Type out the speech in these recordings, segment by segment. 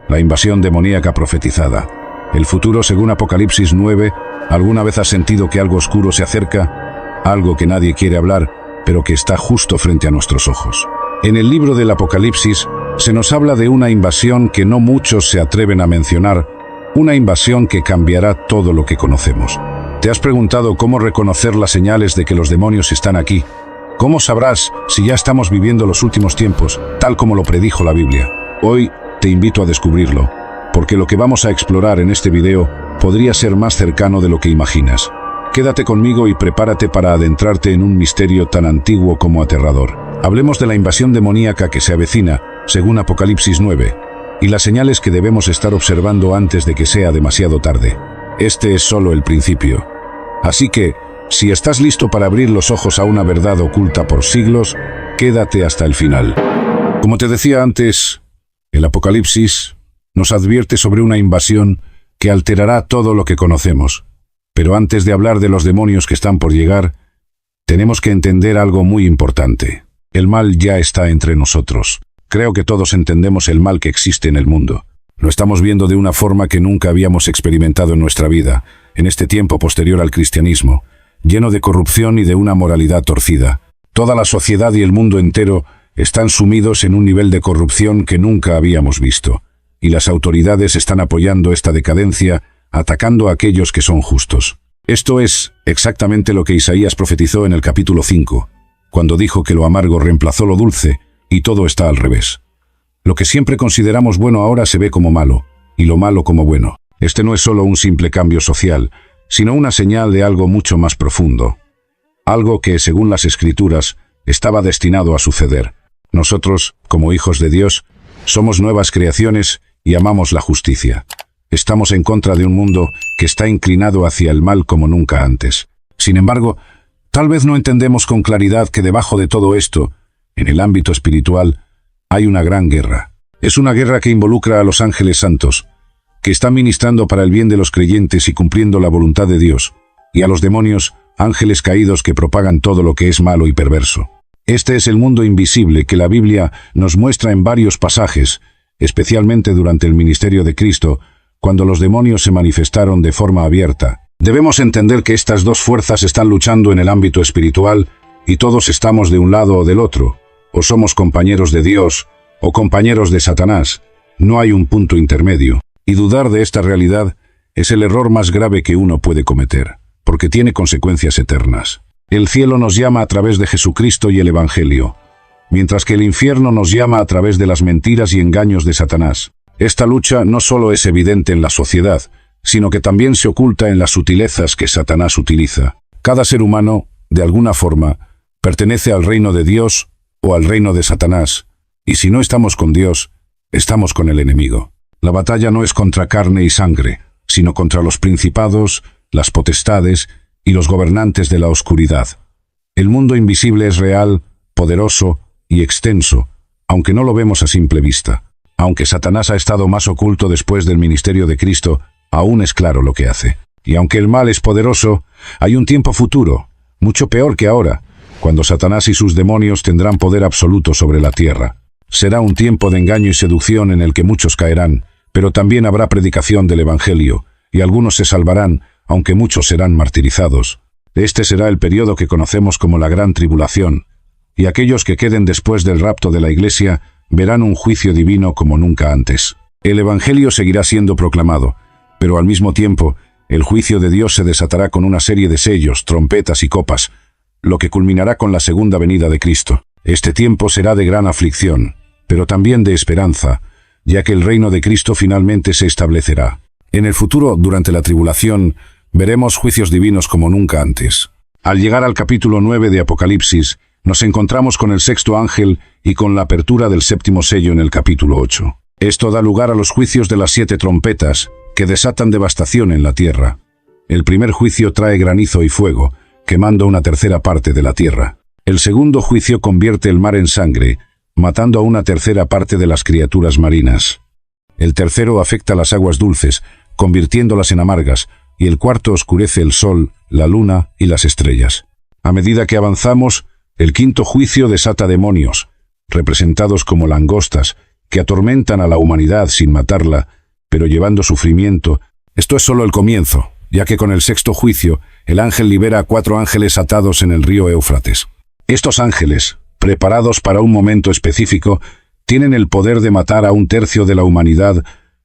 la invasión demoníaca profetizada. El futuro según Apocalipsis 9. ¿Alguna vez has sentido que algo oscuro se acerca? Algo que nadie quiere hablar, pero que está justo frente a nuestros ojos. En el libro del Apocalipsis se nos habla de una invasión que no muchos se atreven a mencionar, una invasión que cambiará todo lo que conocemos. ¿Te has preguntado cómo reconocer las señales de que los demonios están aquí? ¿Cómo sabrás si ya estamos viviendo los últimos tiempos, tal como lo predijo la Biblia? Hoy te invito a descubrirlo, porque lo que vamos a explorar en este video podría ser más cercano de lo que imaginas. Quédate conmigo y prepárate para adentrarte en un misterio tan antiguo como aterrador. Hablemos de la invasión demoníaca que se avecina, según Apocalipsis 9, y las señales que debemos estar observando antes de que sea demasiado tarde. Este es solo el principio. Así que, si estás listo para abrir los ojos a una verdad oculta por siglos, quédate hasta el final. Como te decía antes, el Apocalipsis nos advierte sobre una invasión que alterará todo lo que conocemos. Pero antes de hablar de los demonios que están por llegar, tenemos que entender algo muy importante. El mal ya está entre nosotros. Creo que todos entendemos el mal que existe en el mundo. Lo estamos viendo de una forma que nunca habíamos experimentado en nuestra vida, en este tiempo posterior al cristianismo, lleno de corrupción y de una moralidad torcida. Toda la sociedad y el mundo entero están sumidos en un nivel de corrupción que nunca habíamos visto, y las autoridades están apoyando esta decadencia, atacando a aquellos que son justos. Esto es exactamente lo que Isaías profetizó en el capítulo 5, cuando dijo que lo amargo reemplazó lo dulce, y todo está al revés. Lo que siempre consideramos bueno ahora se ve como malo, y lo malo como bueno. Este no es solo un simple cambio social, sino una señal de algo mucho más profundo. Algo que, según las Escrituras, estaba destinado a suceder. Nosotros, como hijos de Dios, somos nuevas creaciones y amamos la justicia. Estamos en contra de un mundo que está inclinado hacia el mal como nunca antes. Sin embargo, tal vez no entendemos con claridad que debajo de todo esto, en el ámbito espiritual, hay una gran guerra. Es una guerra que involucra a los ángeles santos, que están ministrando para el bien de los creyentes y cumpliendo la voluntad de Dios, y a los demonios, ángeles caídos que propagan todo lo que es malo y perverso. Este es el mundo invisible que la Biblia nos muestra en varios pasajes, especialmente durante el ministerio de Cristo, cuando los demonios se manifestaron de forma abierta. Debemos entender que estas dos fuerzas están luchando en el ámbito espiritual y todos estamos de un lado o del otro, o somos compañeros de Dios o compañeros de Satanás. No hay un punto intermedio. Y dudar de esta realidad es el error más grave que uno puede cometer, porque tiene consecuencias eternas. El cielo nos llama a través de Jesucristo y el Evangelio, mientras que el infierno nos llama a través de las mentiras y engaños de Satanás. Esta lucha no solo es evidente en la sociedad, sino que también se oculta en las sutilezas que Satanás utiliza. Cada ser humano, de alguna forma, pertenece al reino de Dios o al reino de Satanás, y si no estamos con Dios, estamos con el enemigo. La batalla no es contra carne y sangre, sino contra los principados, las potestades y los gobernantes de la oscuridad. El mundo invisible es real, poderoso y extenso, aunque no lo vemos a simple vista. Aunque Satanás ha estado más oculto después del ministerio de Cristo, aún es claro lo que hace. Y aunque el mal es poderoso, hay un tiempo futuro, mucho peor que ahora, cuando Satanás y sus demonios tendrán poder absoluto sobre la tierra. Será un tiempo de engaño y seducción en el que muchos caerán, pero también habrá predicación del Evangelio, y algunos se salvarán, aunque muchos serán martirizados. Este será el periodo que conocemos como la Gran Tribulación, y aquellos que queden después del rapto de la Iglesia verán un juicio divino como nunca antes. El Evangelio seguirá siendo proclamado, pero al mismo tiempo, el juicio de Dios se desatará con una serie de sellos, trompetas y copas, lo que culminará con la segunda venida de Cristo. Este tiempo será de gran aflicción, pero también de esperanza, ya que el reino de Cristo finalmente se establecerá. En el futuro, durante la tribulación, veremos juicios divinos como nunca antes. Al llegar al capítulo 9 de Apocalipsis, nos encontramos con el sexto ángel y con la apertura del séptimo sello en el capítulo 8. Esto da lugar a los juicios de las 7 trompetas, que desatan devastación en la tierra. El primer juicio trae granizo y fuego, quemando una tercera parte de la tierra. El segundo juicio convierte el mar en sangre, matando a una tercera parte de las criaturas marinas. El tercero afecta las aguas dulces, convirtiéndolas en amargas, y el cuarto oscurece el sol, la luna y las estrellas. A medida que avanzamos, el quinto juicio desata demonios, representados como langostas, que atormentan a la humanidad sin matarla, pero llevando sufrimiento. Esto es solo el comienzo, ya que con el sexto juicio, el ángel libera a 4 ángeles atados en el río Éufrates. Estos ángeles, preparados para un momento específico, tienen el poder de matar a 1/3 de la humanidad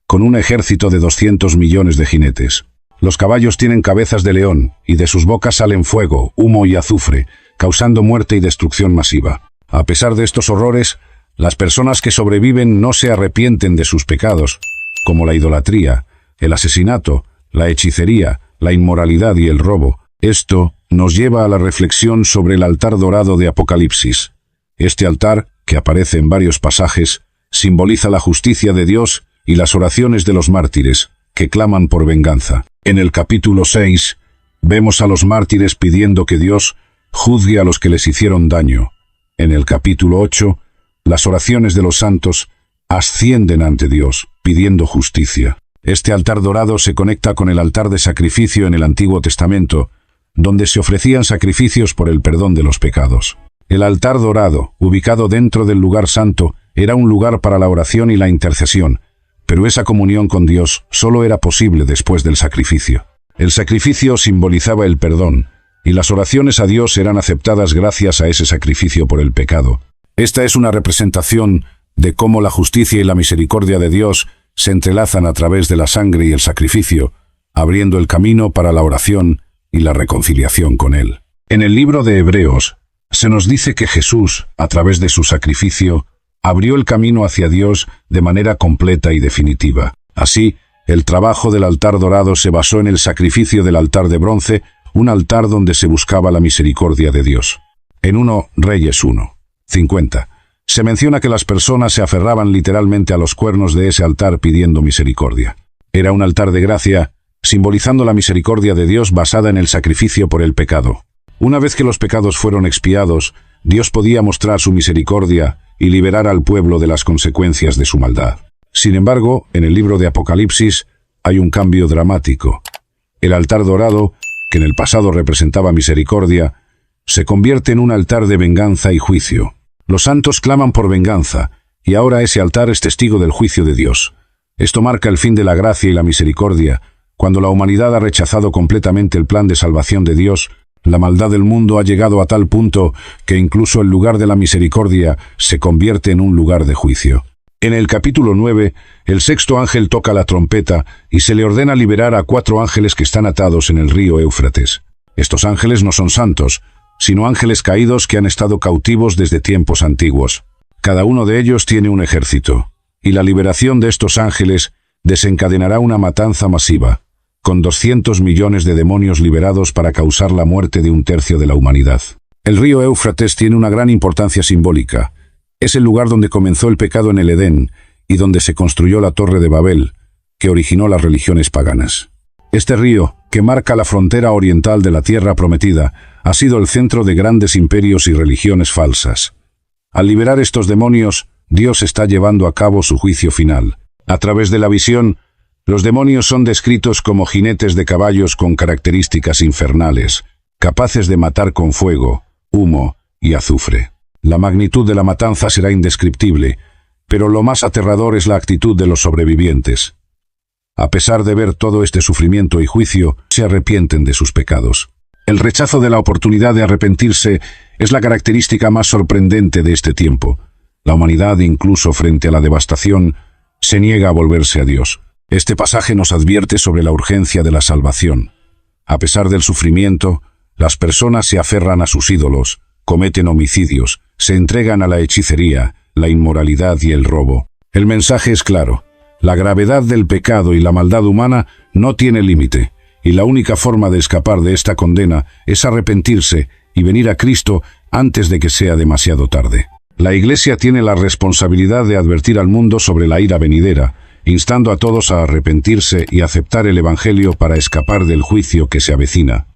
con un ejército de 200 millones de jinetes. Los caballos tienen cabezas de león, y de sus bocas salen fuego, humo y azufre, causando muerte y destrucción masiva. A pesar de estos horrores, las personas que sobreviven no se arrepienten de sus pecados, como la idolatría, el asesinato, la hechicería, la inmoralidad y el robo. Esto nos lleva a la reflexión sobre el altar dorado de Apocalipsis. Este altar, que aparece en varios pasajes, simboliza la justicia de Dios y las oraciones de los mártires, que claman por venganza. En el capítulo 6, vemos a los mártires pidiendo que Dios juzgue a los que les hicieron daño. En el capítulo 8, las oraciones de los santos ascienden ante Dios, pidiendo justicia. Este altar dorado se conecta con el altar de sacrificio en el Antiguo Testamento, donde se ofrecían sacrificios por el perdón de los pecados. El altar dorado, ubicado dentro del lugar santo, era un lugar para la oración y la intercesión, pero esa comunión con Dios solo era posible después del sacrificio. El sacrificio simbolizaba el perdón, y las oraciones a Dios eran aceptadas gracias a ese sacrificio por el pecado. Esta es una representación de cómo la justicia y la misericordia de Dios se entrelazan a través de la sangre y el sacrificio, abriendo el camino para la oración y la reconciliación con Él. En el libro de Hebreos, se nos dice que Jesús, a través de su sacrificio, abrió el camino hacia Dios de manera completa y definitiva. Así, el trabajo del altar dorado se basó en el sacrificio del altar de bronce, un altar donde se buscaba la misericordia de Dios. En 1 Reyes 1:50, se menciona que las personas se aferraban literalmente a los cuernos de ese altar pidiendo misericordia. Era un altar de gracia, simbolizando la misericordia de Dios basada en el sacrificio por el pecado. Una vez que los pecados fueron expiados, Dios podía mostrar su misericordia y liberar al pueblo de las consecuencias de su maldad. Sin embargo, en el libro de Apocalipsis hay un cambio dramático. El altar dorado, que en el pasado representaba misericordia, se convierte en un altar de venganza y juicio. Los santos claman por venganza, y ahora ese altar es testigo del juicio de Dios. Esto marca el fin de la gracia y la misericordia. Cuando la humanidad ha rechazado completamente el plan de salvación de Dios, la maldad del mundo ha llegado a tal punto que incluso el lugar de la misericordia se convierte en un lugar de juicio. En el capítulo 9, el sexto ángel toca la trompeta y se le ordena liberar a 4 ángeles que están atados en el río Éufrates. Estos ángeles no son santos, sino ángeles caídos que han estado cautivos desde tiempos antiguos. Cada uno de ellos tiene un ejército, y la liberación de estos ángeles desencadenará una matanza masiva, con 200 millones de demonios liberados para causar la muerte de 1/3 de la humanidad. El río Éufrates tiene una gran importancia simbólica. Es el lugar donde comenzó el pecado en el Edén y donde se construyó la Torre de Babel, que originó las religiones paganas. Este río, que marca la frontera oriental de la Tierra Prometida, ha sido el centro de grandes imperios y religiones falsas. Al liberar estos demonios, Dios está llevando a cabo su juicio final. A través de la visión, los demonios son descritos como jinetes de caballos con características infernales, capaces de matar con fuego, humo y azufre. La magnitud de la matanza será indescriptible, pero lo más aterrador es la actitud de los sobrevivientes. A pesar de ver todo este sufrimiento y juicio, se arrepienten de sus pecados. El rechazo de la oportunidad de arrepentirse es la característica más sorprendente de este tiempo. La humanidad, incluso frente a la devastación, se niega a volverse a Dios. Este pasaje nos advierte sobre la urgencia de la salvación. A pesar del sufrimiento, las personas se aferran a sus ídolos, cometen homicidios, se entregan a la hechicería, la inmoralidad y el robo. El mensaje es claro. La gravedad del pecado y la maldad humana no tiene límite, y la única forma de escapar de esta condena es arrepentirse y venir a Cristo antes de que sea demasiado tarde. La Iglesia tiene la responsabilidad de advertir al mundo sobre la ira venidera, instando a todos a arrepentirse y aceptar el Evangelio para escapar del juicio que se avecina.